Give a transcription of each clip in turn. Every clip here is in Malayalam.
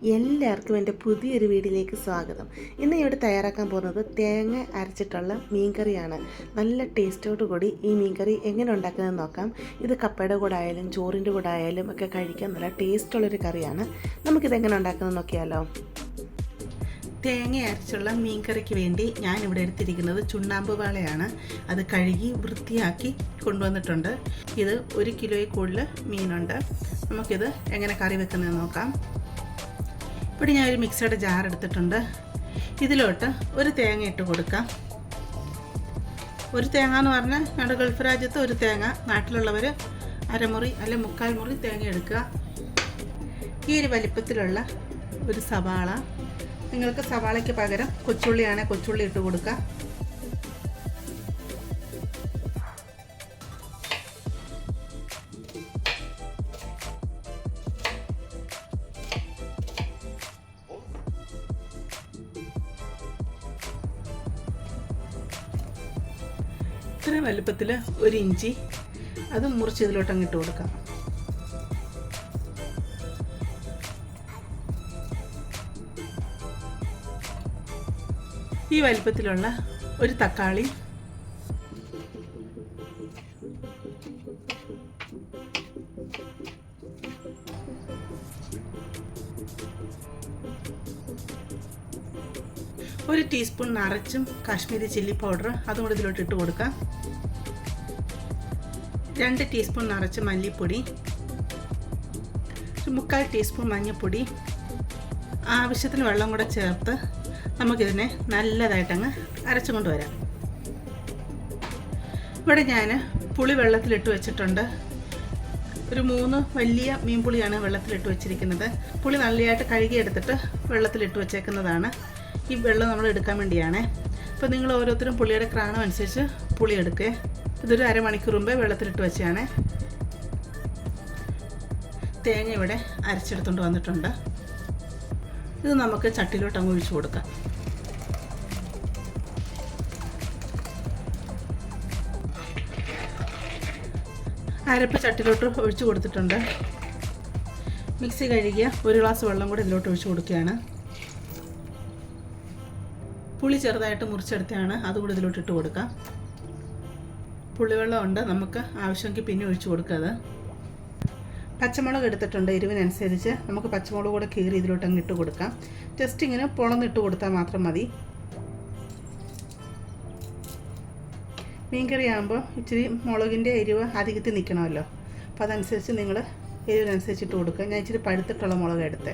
എല്ലാവർക്കും എൻ്റെ പുതിയൊരു വീഡിയോയിലേക്ക് സ്വാഗതം. ഇന്ന് ഇവിടെ തയ്യാറാക്കാൻ പോകുന്നത് തേങ്ങ അരച്ചിട്ടുള്ള മീൻകറിയാണ്. നല്ല ടേസ്റ്റോട് കൂടി ഈ മീൻകറി എങ്ങനെ ഉണ്ടാക്കുന്നതെന്ന് നോക്കാം. ഇത് കപ്പയുടെ കൂടെ ആയാലും ചോറിൻ്റെ കൂടെ ആയാലും ഒക്കെ കഴിക്കാൻ നല്ല ടേസ്റ്റുള്ളൊരു കറിയാണ്. നമുക്കിതെങ്ങനെ ഉണ്ടാക്കുന്നത് നോക്കിയാലോ. തേങ്ങ അരച്ചുള്ള മീൻകറിക്ക് വേണ്ടി ഞാനിവിടെ എടുത്തിരിക്കുന്നത് ചുണ്ണാമ്പ് വാളയാണ്. അത് കഴുകി വൃത്തിയാക്കി കൊണ്ടുവന്നിട്ടുണ്ട്. ഇത് 1 കിലോയിൽ കൂടുതൽ മീനുണ്ട്. നമുക്കിത് എങ്ങനെ കറി വെക്കുന്നതെന്ന് നോക്കാം. ഇവിടെ ഞാനൊരു മിക്സിയുടെ ജാർ എടുത്തിട്ടുണ്ട്. ഇതിലോട്ട് ഒരു തേങ്ങ ഇട്ട് കൊടുക്കാം. ഒരു തേങ്ങ എന്ന് പറഞ്ഞാൽ ഞങ്ങളുടെ ഗൾഫ് രാജ്യത്ത് ഒരു തേങ്ങ, നാട്ടിലുള്ളവർ അരമുറി അല്ലെങ്കിൽ 3/4 മുറി തേങ്ങ എടുക്കുക. ഈ ഒരു വലിപ്പത്തിലുള്ള ഒരു സവാള, നിങ്ങൾക്ക് സവാളയ്ക്ക് പകരം കൊച്ചുള്ളിയാണെങ്കിൽ കൊച്ചുള്ളി ഇട്ട് കൊടുക്കുക. ഇത്ര വലുപ്പത്തിൽ ഒരു ഇഞ്ചി, അത് മുറിച്ച് ഇതിലോട്ട് അങ്ങിട്ട് കൊടുക്കാം. ഈ വലുപ്പത്തിലുള്ള ഒരു തക്കാളി, ഒരു ടീസ്പൂൺ നിറച്ചും കാശ്മീരി ചില്ലി പൗഡർ അതും കൂടി ഇതിലോട്ട് ഇട്ട് കൊടുക്കാം. 2 ടീസ്പൂൺ നിറച്ച് മല്ലിപ്പൊടി, 1/4 ടീസ്പൂൺ മഞ്ഞൾപ്പൊടി, ആവശ്യത്തിന് വെള്ളം കൂടെ ചേർത്ത് നമുക്കിതിനെ നല്ലതായിട്ടങ്ങ് അരച്ചു കൊണ്ടുവരാം. ഇവിടെ ഞാൻ പുളി വെള്ളത്തിലിട്ട് വെച്ചിട്ടുണ്ട്. ഒരു 3 വലിയ മീൻ പുളിയാണ് വെള്ളത്തിലിട്ട് വെച്ചിരിക്കുന്നത്. പുളി നല്ലതായിട്ട് കഴുകിയെടുത്തിട്ട് വെള്ളത്തിലിട്ട് വെച്ചേക്കുന്നതാണ്. ഈ വെള്ളം നമ്മൾ എടുക്കാൻ വേണ്ടിയാണ്. അപ്പോൾ നിങ്ങൾ ഓരോരുത്തരും പുളിയുടെ ക്രാണം അനുസരിച്ച് പുളി എടുക്കുക. ഇതൊരു അരമണിക്കൂർ മുമ്പേ വെള്ളത്തിലിട്ട് വെച്ചാണ്. തേങ്ങ ഇവിടെ അരച്ചെടുത്തുകൊണ്ട് വന്നിട്ടുണ്ട്. ഇത് നമുക്ക് ചട്ടിയിലോട്ട് അങ്ങ് ഒഴിച്ചു കൊടുക്കാം. അരപ്പ് ചട്ടിയിലോട്ട് ഒഴിച്ചു കൊടുത്തിട്ടുണ്ട്. മിക്സി കഴുകിയ 1 ഗ്ലാസ് വെള്ളം കൂടി ഇതിലോട്ട് ഒഴിച്ചു കൊടുക്കുകയാണ്. പുളി ചെറുതായിട്ട് മുറിച്ചെടുത്താണ്, അതുകൂടി ഇതിലോട്ട് ഇട്ട് കൊടുക്കാം. പുളിവെള്ളം ഉണ്ട്, നമുക്ക് ആവശ്യമെങ്കിൽ പിന്നെ ഒഴിച്ചു കൊടുക്കുക. പച്ചമുളക് എടുത്തിട്ടുണ്ട്. എരിവിനനുസരിച്ച് നമുക്ക് പച്ചമുളക് കൂടെ കീറി ഇതിലോട്ട് അങ്ങ് ഇട്ട് കൊടുക്കാം. ജസ്റ്റ് ഇങ്ങനെ പൊളന്നിട്ട് കൊടുത്താൽ മാത്രം മതി. മീൻകറി ആകുമ്പോൾ ഇച്ചിരി മുളകിൻ്റെ എരിവ് അധികത്തിൽ നിൽക്കണമല്ലോ. അപ്പോൾ അതനുസരിച്ച് നിങ്ങൾ എരിവിനനുസരിച്ച് ഇട്ട് കൊടുക്കുക. ഞാൻ ഇച്ചിരി പഴുത്തിട്ടുള്ള മുളക് എടുത്തത്,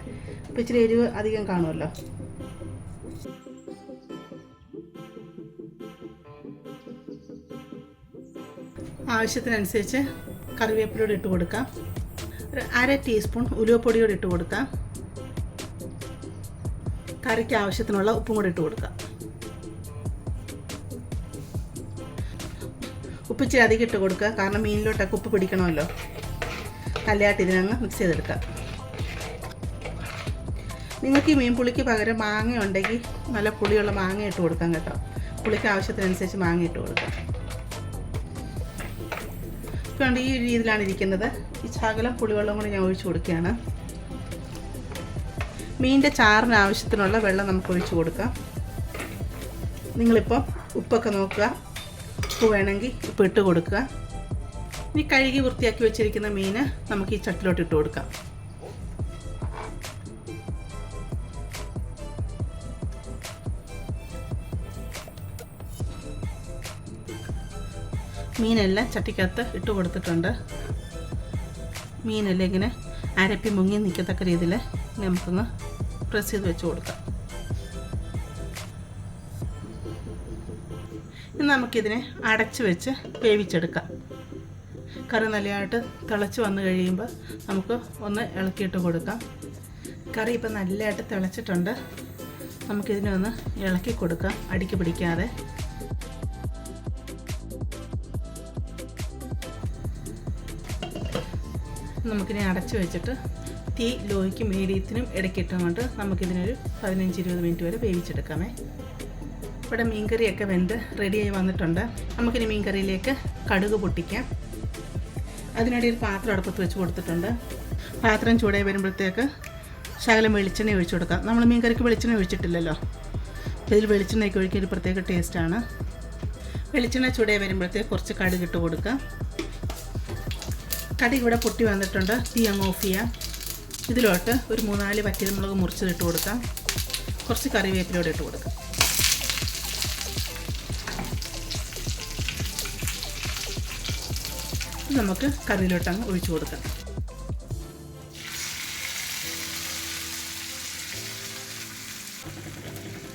അപ്പോൾ ഇച്ചിരി എരിവ് അധികം കാണുമല്ലോ. ആവശ്യത്തിനനുസരിച്ച് കറിവേപ്പിലയോട് ഇട്ട് കൊടുക്കാം. ഒരു 1/2 ടീസ്പൂൺ ഉലുവപ്പൊടിയോട് ഇട്ട് കൊടുക്കാം. കറിക്ക് ആവശ്യത്തിനുള്ള ഉപ്പും കൂടി ഇട്ട് കൊടുക്കാം. ഉപ്പിച്ചിരി അധികം ഇട്ട് കൊടുക്കുക, കാരണം മീനിലോട്ടൊക്കെ ഉപ്പ് പിടിക്കണമല്ലോ. നല്ലതായിട്ട് ഇതിനങ്ങ് മിക്സ് ചെയ്തെടുക്കാം. നിങ്ങൾക്ക് ഈ മീൻ പുളിക്ക് പകരം മാങ്ങ ഉണ്ടെങ്കിൽ നല്ല പുളിയുള്ള മാങ്ങ ഇട്ട് കൊടുക്കാം കേട്ടോ. പുളിക്ക് ആവശ്യത്തിനനുസരിച്ച് മാങ്ങ ഇട്ട് കൊടുക്കാം. ഇപ്പോൾ ഈ രീതിയിലാണ് ഇരിക്കുന്നത്. ഈ ശകലം പുളിവെള്ളം കൂടി ഞാൻ ഒഴിച്ചു കൊടുക്കുകയാണ്. മീനിൻ്റെ ചാറിന് ആവശ്യത്തിനുള്ള വെള്ളം നമുക്ക് ഒഴിച്ചു കൊടുക്കാം. നിങ്ങളിപ്പോൾ ഉപ്പൊക്കെ നോക്കുക, ഉപ്പ് വേണമെങ്കിൽ ഉപ്പ് ഇട്ട് കൊടുക്കുക. ഇനി കഴുകി വൃത്തിയാക്കി വെച്ചിരിക്കുന്ന മീൻ നമുക്ക് ഈ ചട്ടിലോട്ട് ഇട്ട് കൊടുക്കാം. മീനെല്ലാം ചട്ടിക്കകത്ത് ഇട്ട് കൊടുത്തിട്ടുണ്ട്. മീനെല്ലാം ഇങ്ങനെ അരപ്പി മുങ്ങി നിൽക്കത്തക്ക രീതിയിൽ നമുക്കൊന്ന് പ്രസ് ചെയ്ത് വെച്ച് കൊടുക്കാം. ഇനി നമുക്കിതിനെ അടച്ച് വെച്ച് വേവിച്ചെടുക്കാം. കറി നല്ലതായിട്ട് തിളച്ച് വന്നു കഴിയുമ്പോൾ നമുക്ക് ഒന്ന് ഇളക്കിയിട്ട് കൊടുക്കാം. കറി ഇപ്പം നല്ലതായിട്ട് തിളച്ചിട്ടുണ്ട്. നമുക്കിതിനെ ഒന്ന് ഇളക്കി കൊടുക്കാം, അടിക്ക് പിടിക്കാതെ. നമുക്കിനി അടച്ച് വെച്ചിട്ട് തീ ലോയ്ക്ക് മീഡിയത്തിനും ഇടയ്ക്കിട്ടുകൊണ്ട് നമുക്കിതിനൊരു 15-20 മിനിറ്റ് വരെ വേവിച്ചെടുക്കാമേ. ഇവിടെ മീൻകറിയൊക്കെ വെന്ത് റെഡിയായി വന്നിട്ടുണ്ട്. നമുക്കിനി മീൻകറിയിലേക്ക് കടുക് പൊട്ടിക്കാം. അതിനിടയിൽ പാത്രം അടുപ്പത്ത് വെച്ച് കൊടുത്തിട്ടുണ്ട്. പാത്രം ചൂടായി വരുമ്പോഴത്തേക്ക് ശകലം വെളിച്ചെണ്ണ ഒഴിച്ചു കൊടുക്കാം. നമ്മൾ മീൻ കറിക്ക് വെളിച്ചെണ്ണ ഒഴിച്ചിട്ടില്ലല്ലോ. അപ്പോൾ ഇതിൽ വെളിച്ചെണ്ണയൊക്കെ ഒഴിക്കാൻ ഒരു പ്രത്യേക ടേസ്റ്റാണ്. വെളിച്ചെണ്ണ ചൂടായി വരുമ്പോഴത്തേക്ക് കുറച്ച് കടുക് ഇട്ട് കൊടുക്കാം. കടുക് ഇവിടെ പൊട്ടി വന്നിട്ടുണ്ട്. തീ അങ്ങ് ഓഫ് ചെയ്യാം. ഇതിലോട്ട് ഒരു 3-4 വറ്റൽമുളക് മുറിച്ചിട്ട് കൊടുക്കാം. കുറച്ച് കറിവേപ്പിലൂടെ ഇട്ട് കൊടുക്കാം. നമുക്ക് കറിയിലോട്ടങ്ങ് ഒഴിച്ചു കൊടുക്കാം.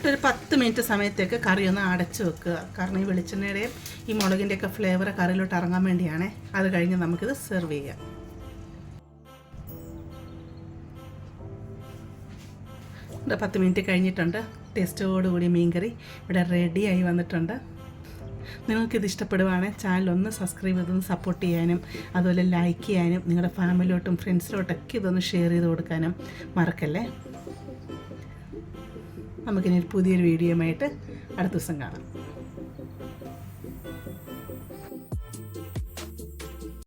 ഒരു 10 മിനിറ്റ് സമയത്തേക്ക് കറി ഒന്ന് അടച്ച് വെക്കുക. കാരണം ഈ വെളിച്ചെണ്ണയുടെയും ഈ മുളകിൻ്റെയൊക്കെ ഫ്ലേവർ കറിയിലോട്ട് ഇറങ്ങാൻ വേണ്ടിയാണ്. അത് കഴിഞ്ഞ് നമുക്കിത് സെർവ് ചെയ്യാം. ഇവിടെ 10 മിനിറ്റ് കഴിഞ്ഞിട്ടുണ്ട്. ടേസ്റ്റോടുകൂടി മീൻകറി ഇവിടെ റെഡിയായി വന്നിട്ടുണ്ട്. നിങ്ങൾക്കിത് ഇഷ്ടപ്പെടുവാണെങ്കിൽ ചാനലൊന്ന് സബ്സ്ക്രൈബ് ചെയ്തൊന്ന് സപ്പോർട്ട് ചെയ്യാനും അതുപോലെ ലൈക്ക് ചെയ്യാനും നിങ്ങളുടെ ഫാമിലിയോട്ടും ഫ്രണ്ട്സിലോട്ടൊക്കെ ഇതൊന്ന് ഷെയർ ചെയ്ത് കൊടുക്കാനും മറക്കല്ലേ. നമുക്കിനി പുതിയൊരു വീഡിയോയുമായിട്ട് അടുത്ത ദിവസം കാണാം.